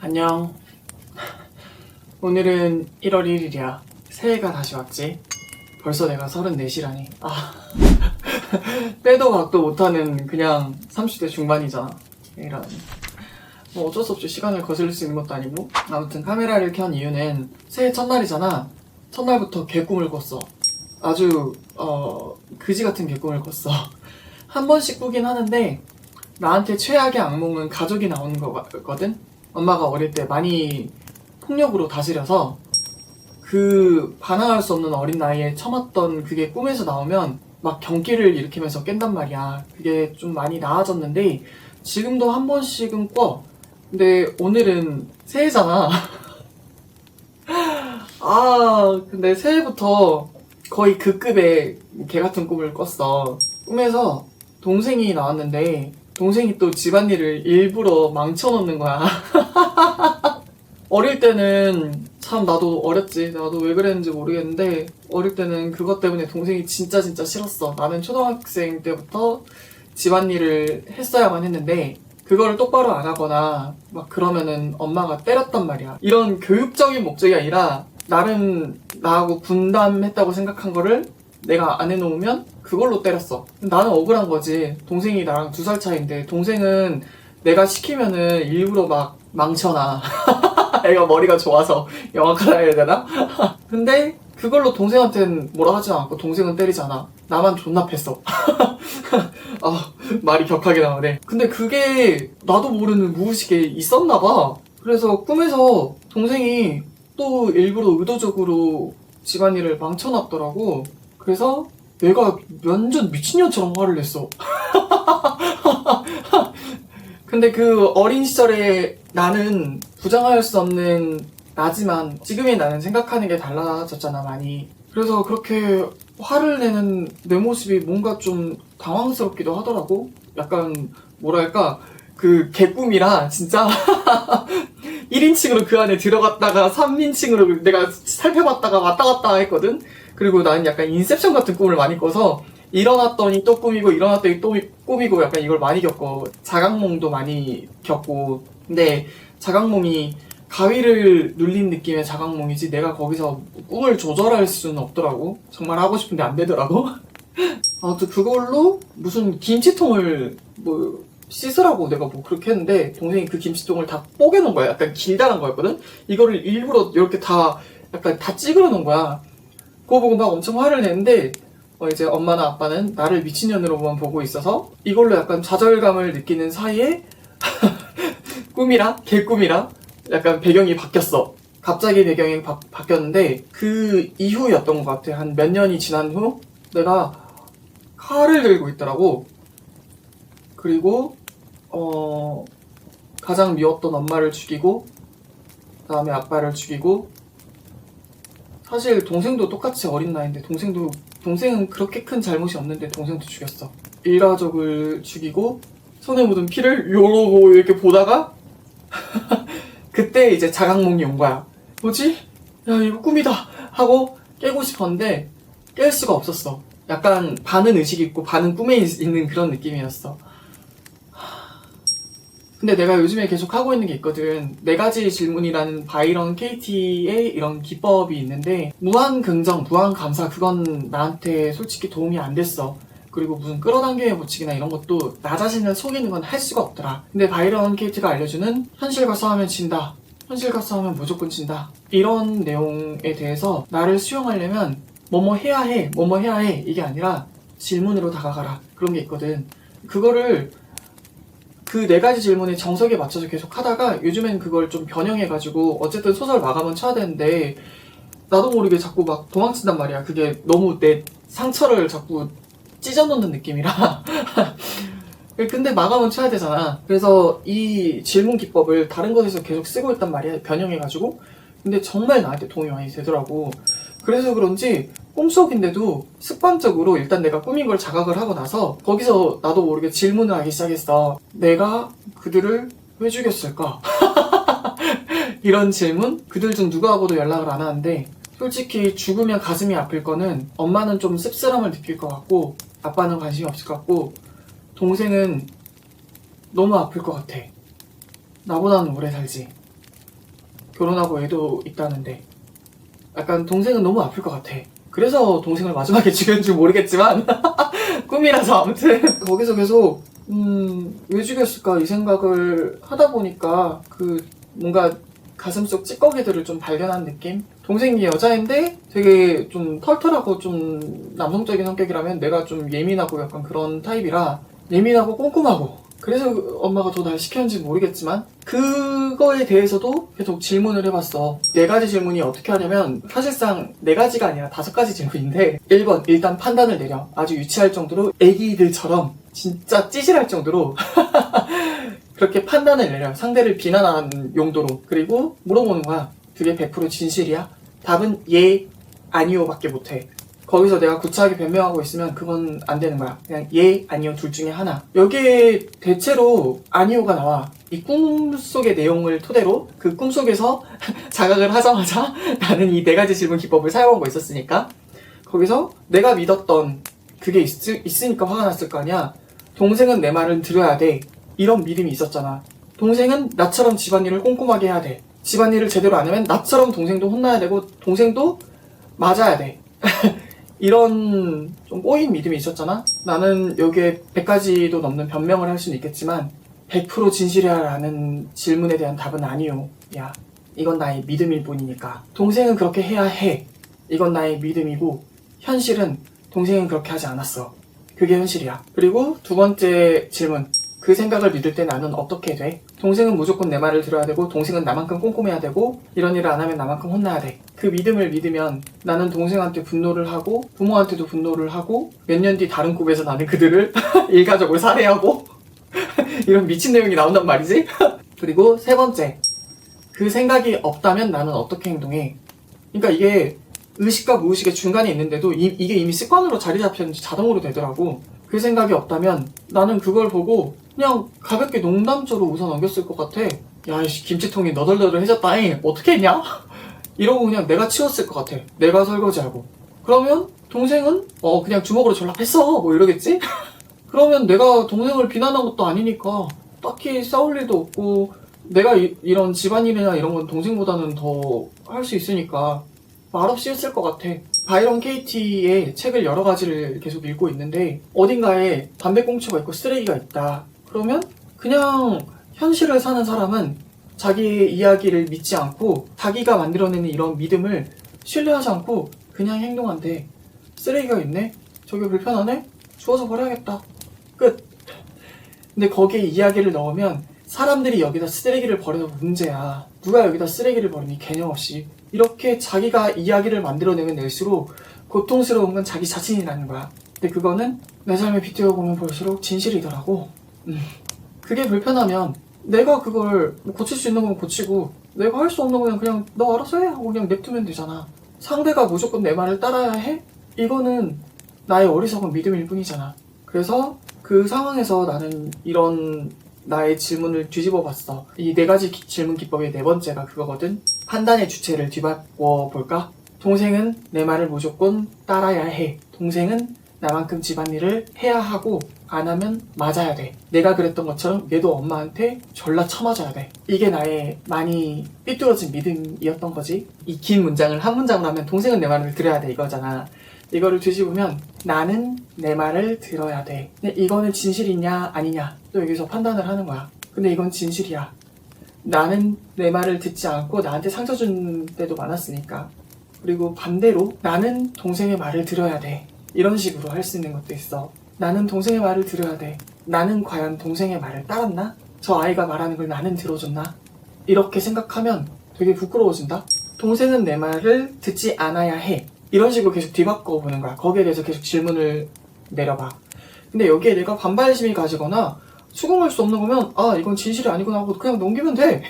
안녕. 오늘은 1월 1일이야. 새해가 다시 왔지. 벌써 내가 34시라니. 빼도 박도 못하는 그냥 30대 중반이잖아. 이런. 뭐 어쩔 수 없이 시간을 거슬릴 수 있는 것도 아니고. 아무튼 카메라를 켠 이유는 새해 첫날이잖아. 첫날부터 개꿈을 꿨어. 아주 그지 같은 개꿈을 꿨어. 한 번씩 꾸긴 하는데 나한테 최악의 악몽은 가족이 나오는 거거든? 엄마가 어릴 때 많이 폭력으로 다스려서 그 반항할 수 없는 어린 나이에 참았던 그게 꿈에서 나오면 막 경기를 일으키면서 깬단 말이야. 그게 좀 많이 나아졌는데 지금도 한 번씩은 꿔. 근데 오늘은 새해잖아. 근데 새해부터 거의 그 급의 개같은 꿈을 꿨어. 꿈에서 동생이 나왔는데 동생이 또 집안일을 일부러 망쳐놓는 거야. 어릴 때는 참 나도 어렸지. 나도 왜 그랬는지 모르겠는데 어릴 때는 그것 때문에 동생이 진짜 싫었어. 나는 초등학생 때부터 집안일을 했어야만 했는데 그거를 똑바로 안 하거나 막 그러면은 엄마가 때렸단 말이야. 이런 교육적인 목적이 아니라 나름 나하고 분담했다고 생각한 거를 내가 안 해놓으면 그걸로 때렸어. 나는 억울한 거지. 동생이 나랑 2살 차이인데 동생은 내가 시키면은 일부러 막 망쳐놔. 애가 머리가 좋아서 영악하다 해야 되나? 근데 그걸로 동생한테는 뭐라 하지 않고 동생은 때리잖아. 나만 존나 팼어. 말이 격하게 나오네. 근데 그게 나도 모르는 무의식에 있었나 봐. 그래서 꿈에서 동생이 또 일부러 의도적으로 집안일을 망쳐놨더라고. 그래서 내가 완전 미친년처럼 화를 냈어. 근데 그 어린 시절에 나는 부정할 수 없는 나지만 지금의 나는 생각하는 게 달라졌잖아, 많이. 그래서 그렇게 화를 내는 내 모습이 뭔가 좀 당황스럽기도 하더라고. 약간 뭐랄까 그 개꿈이라 진짜 1인칭으로 그 안에 들어갔다가 3인칭으로 내가 살펴봤다가 왔다 갔다 했거든. 그리고 나는 약간 인셉션 같은 꿈을 많이 꿔서 일어났더니 또 꿈이고 일어났더니 또 꿈이고 약간 이걸 많이 겪고 자각몽도 많이 겪고. 근데 자각몽이 가위를 눌린 느낌의 자각몽이지 내가 거기서 꿈을 조절할 수는 없더라고. 정말 하고 싶은데 안 되더라고. 아무튼 그걸로 무슨 김치통을 뭐 씻으라고 내가 뭐 그렇게 했는데 동생이 그 김치통을 다 뽀개놓은 거야. 약간 길다란 거였거든. 이거를 일부러 이렇게 다 약간 다 찌그러 놓은 거야. 그거 보고 막 엄청 화를 냈는데 이제 엄마나 아빠는 나를 미친년으로만 보고 있어서 이걸로 약간 좌절감을 느끼는 사이에 꿈이라 개꿈이라 약간 배경이 바뀌었어. 갑자기 배경이 바뀌었는데 그 이후였던 것 같아. 한 몇 년이 지난 후 내가 칼을 들고 있더라고. 그리고 가장 미웠던 엄마를 죽이고 그 다음에 아빠를 죽이고, 사실 동생도 똑같이 어린 나이인데 동생은 그렇게 큰 잘못이 없는데 동생도 죽였어. 일가족을 죽이고 손에 묻은 피를 요러고 이렇게 보다가 그때 이제 자각몽이 온 거야. 뭐지? 야, 이거 꿈이다 하고 깨고 싶었는데 깰 수가 없었어. 약간 반은 의식 있고 반은 꿈에 있는 그런 느낌이었어. 근데 내가 요즘에 계속 하고 있는 게 있거든. 4가지 질문이라는 바이런 KT의 이런 기법이 있는데 무한 긍정, 무한 감사, 그건 나한테 솔직히 도움이 안 됐어. 그리고 무슨 끌어당김의 법칙이나 이런 것도 나 자신을 속이는 건 할 수가 없더라. 근데 바이런 KT가 알려주는 현실과 싸우면 진다, 현실과 싸우면 무조건 진다, 이런 내용에 대해서 나를 수용하려면 뭐뭐 해야 해, 뭐뭐 해야 해, 이게 아니라 질문으로 다가가라, 그런 게 있거든. 그거를 그 4가지 질문에 정석에 맞춰서 계속 하다가 요즘엔 그걸 좀 변형해가지고 어쨌든 소설 마감은 쳐야 되는데 나도 모르게 자꾸 막 도망친단 말이야. 그게 너무 내 상처를 자꾸 찢어놓는 느낌이라. 근데 마감은 쳐야 되잖아. 그래서 이 질문 기법을 다른 곳에서 계속 쓰고 있단 말이야, 변형해가지고. 근데 정말 나한테 도움이 많이 되더라고. 그래서 그런지 꿈속인데도 습관적으로 일단 내가 꿈인 걸 자각을 하고 나서 거기서 나도 모르게 질문을 하기 시작했어. 내가 그들을 왜 죽였을까? 이런 질문? 그들 중 누구하고도 연락을 안 하는데 솔직히 죽으면 가슴이 아플 거는 엄마는 좀 씁쓸함을 느낄 것 같고 아빠는 관심이 없을 것 같고 동생은 너무 아플 것 같아. 나보다는 오래 살지. 결혼하고 애도 있다는데 약간 동생은 너무 아플 것 같아. 그래서 동생을 마지막에 죽였는 줄 모르겠지만 꿈이라서 아무튼 거기서 계속 왜 죽였을까 이 생각을 하다 보니까 그 뭔가 가슴속 찌꺼기들을 좀 발견한 느낌? 동생이 여자인데 되게 좀 털털하고 좀 남성적인 성격이라면 내가 좀 예민하고 약간 그런 타입이라 예민하고 꼼꼼하고 그래서 엄마가 더 날 시켰는지 모르겠지만 그거에 대해서도 계속 질문을 해봤어. 4가지 질문이 어떻게 하냐면 사실상 4가지가 아니라 5가지 질문인데 1번 일단 판단을 내려. 아주 유치할 정도로 애기들처럼 진짜 찌질할 정도로 그렇게 판단을 내려. 상대를 비난하는 용도로. 그리고 물어보는 거야. 그게 100% 진실이야? 답은 예, 아니요 밖에 못해. 거기서 내가 구차하게 변명하고 있으면 그건 안 되는 거야. 그냥 예, 아니요 둘 중에 하나. 여기에 대체로 아니요가 나와. 이 꿈속의 내용을 토대로 그 꿈속에서 자각을 하자마자 나는 이 4가지 질문 기법을 사용하고 있었으니까 거기서 내가 믿었던 그게 있으니까 화가 났을 거 아니야. 동생은 내 말을 들어야 돼. 이런 믿음이 있었잖아. 동생은 나처럼 집안일을 꼼꼼하게 해야 돼. 집안일을 제대로 안 하면 나처럼 동생도 혼나야 되고 동생도 맞아야 돼. 이런 좀 꼬인 믿음이 있었잖아. 나는 여기에 100가지도 넘는 변명을 할 수는 있겠지만 100% 진실이야 라는 질문에 대한 답은 아니요. 야, 이건 나의 믿음일 뿐이니까. 동생은 그렇게 해야 해. 이건 나의 믿음이고 현실은 동생은 그렇게 하지 않았어. 그게 현실이야. 그리고 2번째 질문. 그 생각을 믿을 때 나는 어떻게 돼? 동생은 무조건 내 말을 들어야 되고 동생은 나만큼 꼼꼼해야 되고 이런 일을 안 하면 나만큼 혼나야 돼. 그 믿음을 믿으면 나는 동생한테 분노를 하고 부모한테도 분노를 하고 몇 년 뒤 다른 꿈에서 나는 그들을 일가족을 살해하고 이런 미친 내용이 나온단 말이지. 그리고 3번째. 그 생각이 없다면 나는 어떻게 행동해? 그러니까 이게 의식과 무의식의 중간에 있는데도 이게 이미 습관으로 자리 잡혔는지 자동으로 되더라고. 그 생각이 없다면 나는 그걸 보고 그냥 가볍게 농담조로 웃어 넘겼을 것 같아. 야, 이씨 김치통이 너덜너덜해졌다잉. 어떻게 했냐? 이러고 그냥 내가 치웠을 것 같아. 내가 설거지하고. 그러면 동생은 그냥 주먹으로 전락했어 뭐 이러겠지? 그러면 내가 동생을 비난한 것도 아니니까 딱히 싸울 일도 없고 내가 이런 집안일이나 이런 건 동생보다는 더 할 수 있으니까 말없이 했을 것 같아. 바이런 케이티의 책을 여러 가지를 계속 읽고 있는데 어딘가에 담배꽁초가 있고 쓰레기가 있다. 그러면 그냥 현실을 사는 사람은 자기의 이야기를 믿지 않고 자기가 만들어내는 이런 믿음을 신뢰하지 않고 그냥 행동한대. 쓰레기가 있네? 저게 불편하네? 주워서 버려야겠다. 끝. 근데 거기에 이야기를 넣으면 사람들이 여기다 쓰레기를 버려서 문제야. 누가 여기다 쓰레기를 버리니 개념 없이. 이렇게 자기가 이야기를 만들어내면 낼수록 고통스러운 건 자기 자신이라는 거야. 근데 그거는 내 삶에 빗대어 보면 볼수록 진실이더라고. 그게 불편하면 내가 그걸 고칠 수 있는 건 고치고 내가 할 수 없는 건 그냥 너 알아서 해 하고 그냥 냅두면 되잖아. 상대가 무조건 내 말을 따라야 해? 이거는 나의 어리석은 믿음일 뿐이잖아. 그래서 그 상황에서 나는 이런 나의 질문을 뒤집어 봤어. 이 4가지 질문 기법의 4번째가 그거거든. 판단의 주체를 뒤바꿔 볼까? 동생은 내 말을 무조건 따라야 해. 동생은 나만큼 집안일을 해야 하고 안 하면 맞아야 돼. 내가 그랬던 것처럼 얘도 엄마한테 졸라 쳐맞아야 돼. 이게 나의 많이 삐뚤어진 믿음이었던 거지. 이 긴 문장을 한 문장으로 하면 동생은 내 말을 들어야 돼 이거잖아. 이거를 뒤집으면 나는 내 말을 들어야 돼. 근데 이거는 진실이냐 아니냐 또 여기서 판단을 하는 거야. 근데 이건 진실이야. 나는 내 말을 듣지 않고 나한테 상처 준 때도 많았으니까. 그리고 반대로 나는 동생의 말을 들어야 돼. 이런 식으로 할 수 있는 것도 있어. 나는 동생의 말을 들어야 돼. 나는 과연 동생의 말을 따랐나? 저 아이가 말하는 걸 나는 들어줬나? 이렇게 생각하면 되게 부끄러워진다? 동생은 내 말을 듣지 않아야 해. 이런 식으로 계속 뒤바꿔 보는 거야. 거기에 대해서 계속 질문을 내려봐. 근데 여기에 내가 반발심이 가지거나 수긍할 수 없는 거면 이건 진실이 아니구나 하고 그냥 넘기면 돼.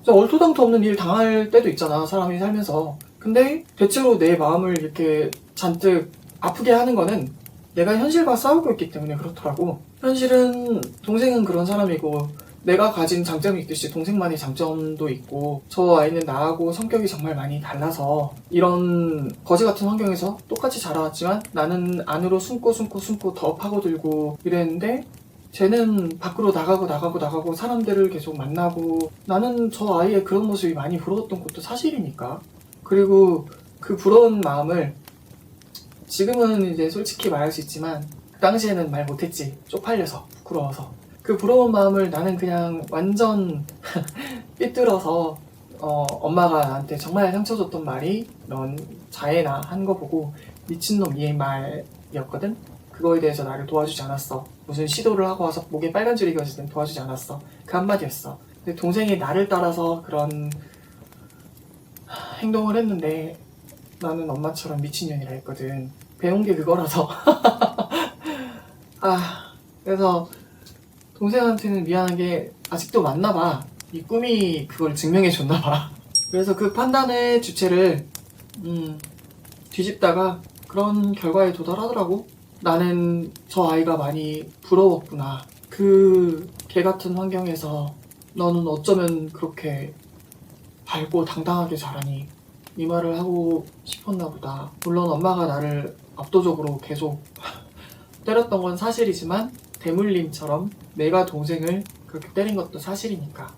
얼토당토 없는 일 당할 때도 있잖아, 사람이 살면서. 근데 대체로 내 마음을 이렇게 잔뜩 아프게 하는 거는 내가 현실과 싸우고 있기 때문에 그렇더라고. 현실은 동생은 그런 사람이고 내가 가진 장점이 있듯이 동생만의 장점도 있고 저 아이는 나하고 성격이 정말 많이 달라서 이런 거지 같은 환경에서 똑같이 자라왔지만 나는 안으로 숨고 더 파고들고 이랬는데 쟤는 밖으로 나가고 사람들을 계속 만나고 나는 저 아이의 그런 모습이 많이 부러웠던 것도 사실이니까. 그리고 그 부러운 마음을 지금은 이제 솔직히 말할 수 있지만 그 당시에는 말 못했지. 쪽팔려서 부끄러워서. 그 부러운 마음을 나는 그냥 완전 삐뚤어서 엄마가 나한테 정말 상처 줬던 말이 넌 자해나 한 거 보고 미친놈 이 말이었거든. 그거에 대해서 나를 도와주지 않았어. 무슨 시도를 하고 와서 목에 빨간 줄이 그어질 땐 도와주지 않았어. 그 한마디였어. 근데 동생이 나를 따라서 그런 행동을 했는데 나는 엄마처럼 미친년이라 했거든. 배운 게 그거라서. 그래서 동생한테는 미안한 게 아직도 맞나봐. 이 꿈이 그걸 증명해 줬나봐. 그래서 그 판단의 주체를 뒤집다가 그런 결과에 도달하더라고. 나는 저 아이가 많이 부러웠구나. 그 개 같은 환경에서 너는 어쩌면 그렇게 밝고 당당하게 자라니. 이 말을 하고 싶었나 보다. 물론 엄마가 나를 압도적으로 계속 때렸던 건 사실이지만 대물림처럼 내가 동생을 그렇게 때린 것도 사실이니까.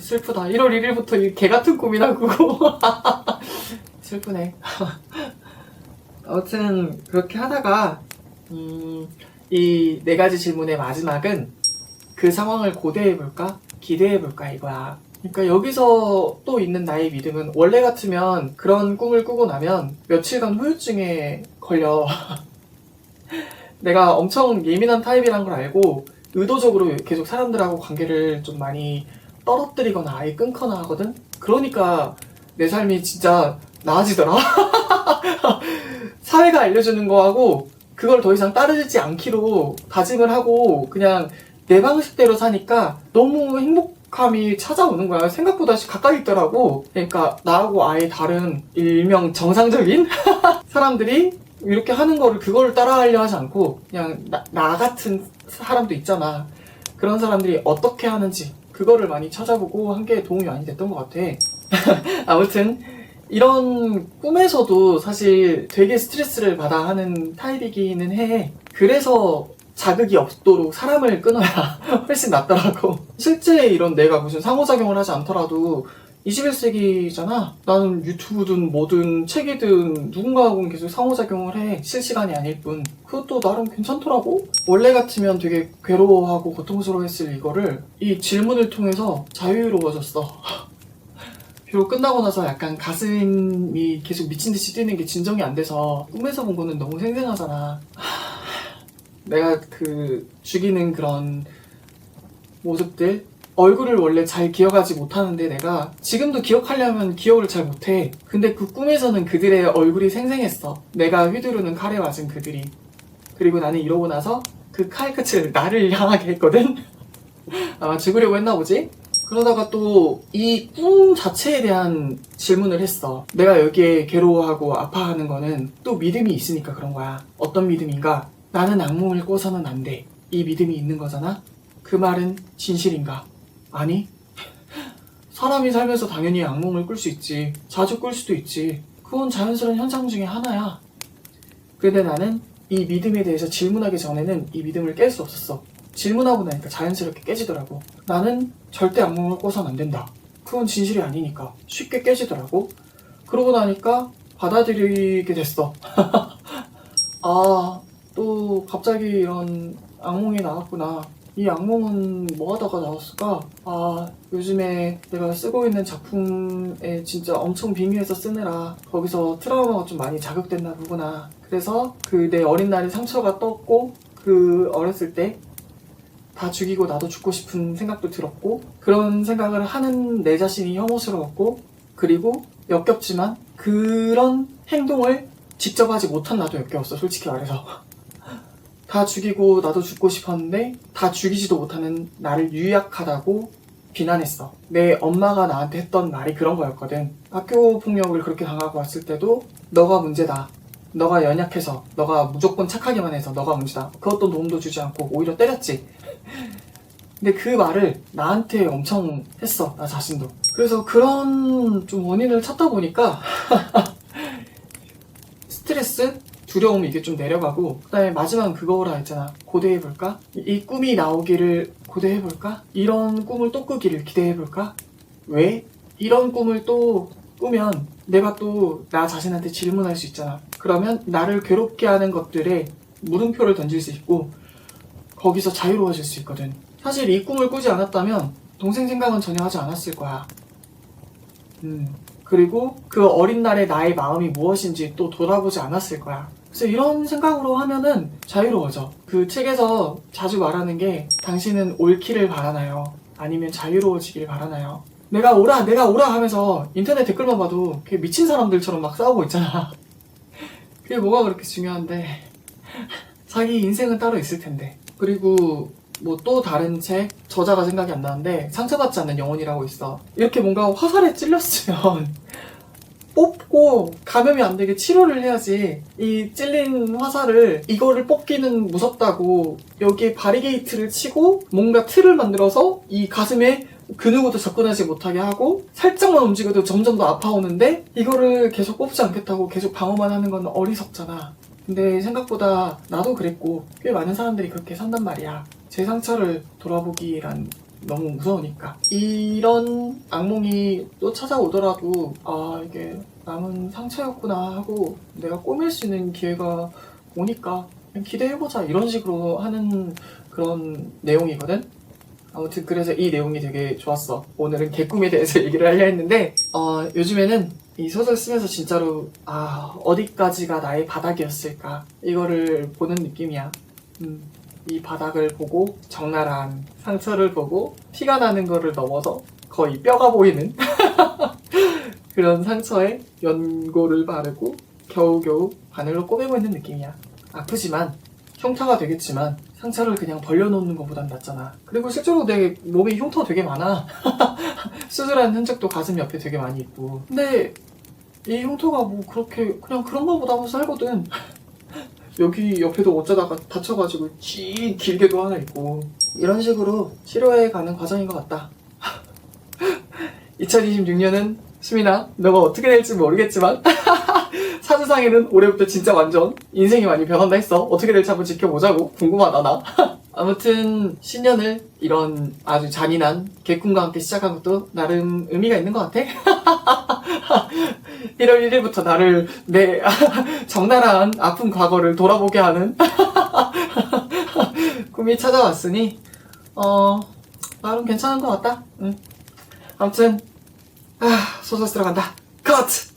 슬프다. 1월 1일부터 이 개 같은 꿈이나 꾸고. 슬프네. 아무튼 그렇게 하다가 이 4가지 질문의 마지막은 그 상황을 고대해볼까? 기대해볼까? 이거야. 그러니까 여기서 또 있는 나의 믿음은 원래 같으면 그런 꿈을 꾸고 나면 며칠간 후유증에 걸려. 내가 엄청 예민한 타입이란 걸 알고 의도적으로 계속 사람들하고 관계를 좀 많이 떨어뜨리거나 아예 끊거나 하거든? 그러니까 내 삶이 진짜 나아지더라. 사회가 알려주는 거하고 그걸 더 이상 따르지 않기로 다짐을 하고 그냥 내 방식대로 사니까 너무 행복함이 찾아오는 거야. 생각보다 가까이 있더라고. 그러니까 나하고 아예 다른 일명 정상적인 사람들이 이렇게 하는 거를 그걸 따라하려 하지 않고 그냥 나 같은 사람도 있잖아. 그런 사람들이 어떻게 하는지 그거를 많이 찾아보고 한 게 도움이 많이 됐던 것 같아. 아무튼 이런 꿈에서도 사실 되게 스트레스를 받아 하는 타입이기는 해. 그래서 자극이 없도록 사람을 끊어야 훨씬 낫더라고. 실제 이런 내가 무슨 상호작용을 하지 않더라도 21세기잖아. 나는 유튜브든 뭐든 책이든 누군가하고는 계속 상호작용을 해. 실시간이 아닐 뿐. 그것도 나름 괜찮더라고. 원래 같으면 되게 괴로워하고 고통스러워했을 이거를 이 질문을 통해서 자유로워졌어. 비록 끝나고 나서 약간 가슴이 계속 미친듯이 뛰는 게 진정이 안 돼서 꿈에서 본 거는 너무 생생하잖아. 내가 죽이는 그런 모습들 얼굴을 원래 잘 기억하지 못하는데 내가 지금도 기억하려면 기억을 잘 못해. 근데 그 꿈에서는 그들의 얼굴이 생생했어. 내가 휘두르는 칼에 맞은 그들이. 그리고 나는 이러고 나서 그 칼 끝을 나를 향하게 했거든. 아마 죽으려고 했나 보지? 그러다가 또 이 꿈 자체에 대한 질문을 했어. 내가 여기에 괴로워하고 아파하는 거는 또 믿음이 있으니까 그런 거야. 어떤 믿음인가? 나는 악몽을 꿔서는 안 돼. 이 믿음이 있는 거잖아? 그 말은 진실인가? 아니? 사람이 살면서 당연히 악몽을 꿀 수 있지. 자주 꿀 수도 있지. 그건 자연스러운 현상 중에 하나야. 근데 나는 이 믿음에 대해서 질문하기 전에는 이 믿음을 깰 수 없었어. 질문하고 나니까 자연스럽게 깨지더라고. 나는 절대 악몽을 꿔서는 안 된다. 그건 진실이 아니니까 쉽게 깨지더라고. 그러고 나니까 받아들이게 됐어. 또 갑자기 이런 악몽이 나왔구나. 이 악몽은 뭐 하다가 나왔을까? 요즘에 내가 쓰고 있는 작품에 진짜 엄청 빙의해서 쓰느라 거기서 트라우마가 좀 많이 자극됐나 보구나. 그래서 내 어린 날에 상처가 떴고 어렸을 때 다 죽이고 나도 죽고 싶은 생각도 들었고 그런 생각을 하는 내 자신이 혐오스러웠고 그리고 역겹지만 그런 행동을 직접 하지 못한 나도 역겨웠어. 솔직히 말해서. 다 죽이고 나도 죽고 싶었는데 다 죽이지도 못하는 나를 유약하다고 비난했어. 내 엄마가 나한테 했던 말이 그런 거였거든. 학교 폭력을 그렇게 당하고 왔을 때도 너가 문제다. 너가 연약해서 너가 무조건 착하기만 해서 너가 문제다. 그것도 도움도 주지 않고 오히려 때렸지. 근데 그 말을 나한테 엄청 했어. 나 자신도. 그래서 그런 좀 원인을 찾다 보니까 스트레스, 두려움 이게 좀 내려가고, 그 다음에 마지막은 그거라 했잖아. 고대해볼까? 이 꿈이 나오기를 고대해볼까? 이런 꿈을 또 꾸기를 기대해볼까? 왜? 이런 꿈을 또 꾸면 내가 또 나 자신한테 질문할 수 있잖아. 그러면 나를 괴롭게 하는 것들에 물음표를 던질 수 있고 거기서 자유로워질 수 있거든. 사실 이 꿈을 꾸지 않았다면 동생 생각은 전혀 하지 않았을 거야. 그리고 그 어린 날의 나의 마음이 무엇인지 또 돌아보지 않았을 거야. 그래서 이런 생각으로 하면은 자유로워져. 그 책에서 자주 말하는 게 당신은 옳기를 바라나요? 아니면 자유로워지길 바라나요? 내가 오라 하면서 인터넷 댓글만 봐도 미친 사람들처럼 막 싸우고 있잖아. 그게 뭐가 그렇게 중요한데. 자기 인생은 따로 있을 텐데. 그리고 뭐 또 다른 책, 저자가 생각이 안 나는데 상처받지 않는 영혼이라고 있어. 이렇게 뭔가 화살에 찔렸으면 뽑고 감염이 안 되게 치료를 해야지. 이 찔린 화살을 이거를 뽑기는 무섭다고 여기에 바리게이트를 치고 뭔가 틀을 만들어서 이 가슴에 그 누구도 접근하지 못하게 하고 살짝만 움직여도 점점 더 아파오는데 이거를 계속 뽑지 않겠다고 계속 방어만 하는 건 어리석잖아. 근데 생각보다 나도 그랬고 꽤 많은 사람들이 그렇게 산단 말이야. 제 상처를 돌아보기란 너무 무서우니까. 이런 악몽이 또 찾아오더라도 아 이게 남은 상처였구나 하고 내가 꼬맬 수 있는 기회가 오니까 그냥 기대해보자 이런 식으로 하는 그런 내용이거든. 아무튼 그래서 이 내용이 되게 좋았어. 오늘은 개꿈에 대해서 얘기를 하려 했는데 요즘에는 이 소설 쓰면서 진짜로 어디까지가 나의 바닥이었을까 이거를 보는 느낌이야. 이 바닥을 보고 적나라한 상처를 보고 피가 나는 거를 넘어서 거의 뼈가 보이는 그런 상처에 연고를 바르고 겨우겨우 바늘로 꼬매고 있는 느낌이야. 아프지만 흉터가 되겠지만 상처를 그냥 벌려놓는 것보단 낫잖아. 그리고 실제로 내 몸에 흉터가 되게 많아. 수술한 흔적도 가슴 옆에 되게 많이 있고. 근데 이 흉터가 뭐 그렇게 그냥 그런 거보다 하고 살거든. 여기 옆에도 어쩌다가 다쳐가지고 길게도 하나 있고. 이런 식으로 치료해가는 과정인 것 같다. 2026년은 수민아 너가 어떻게 될지 모르겠지만 사주상에는 올해부터 진짜 완전 인생이 많이 변한다 했어. 어떻게 될지 한번 지켜보자고. 궁금하다 나. 아무튼 신년을 이런 아주 잔인한 개꿈과 함께 시작한 것도 나름 의미가 있는 것 같아. 1월 1일부터 나를 내 적나라한 아픈 과거를 돌아보게 하는 꿈이 찾아왔으니 나름 괜찮은 것 같다. 아무튼 소설 쓰러 간다. 컷!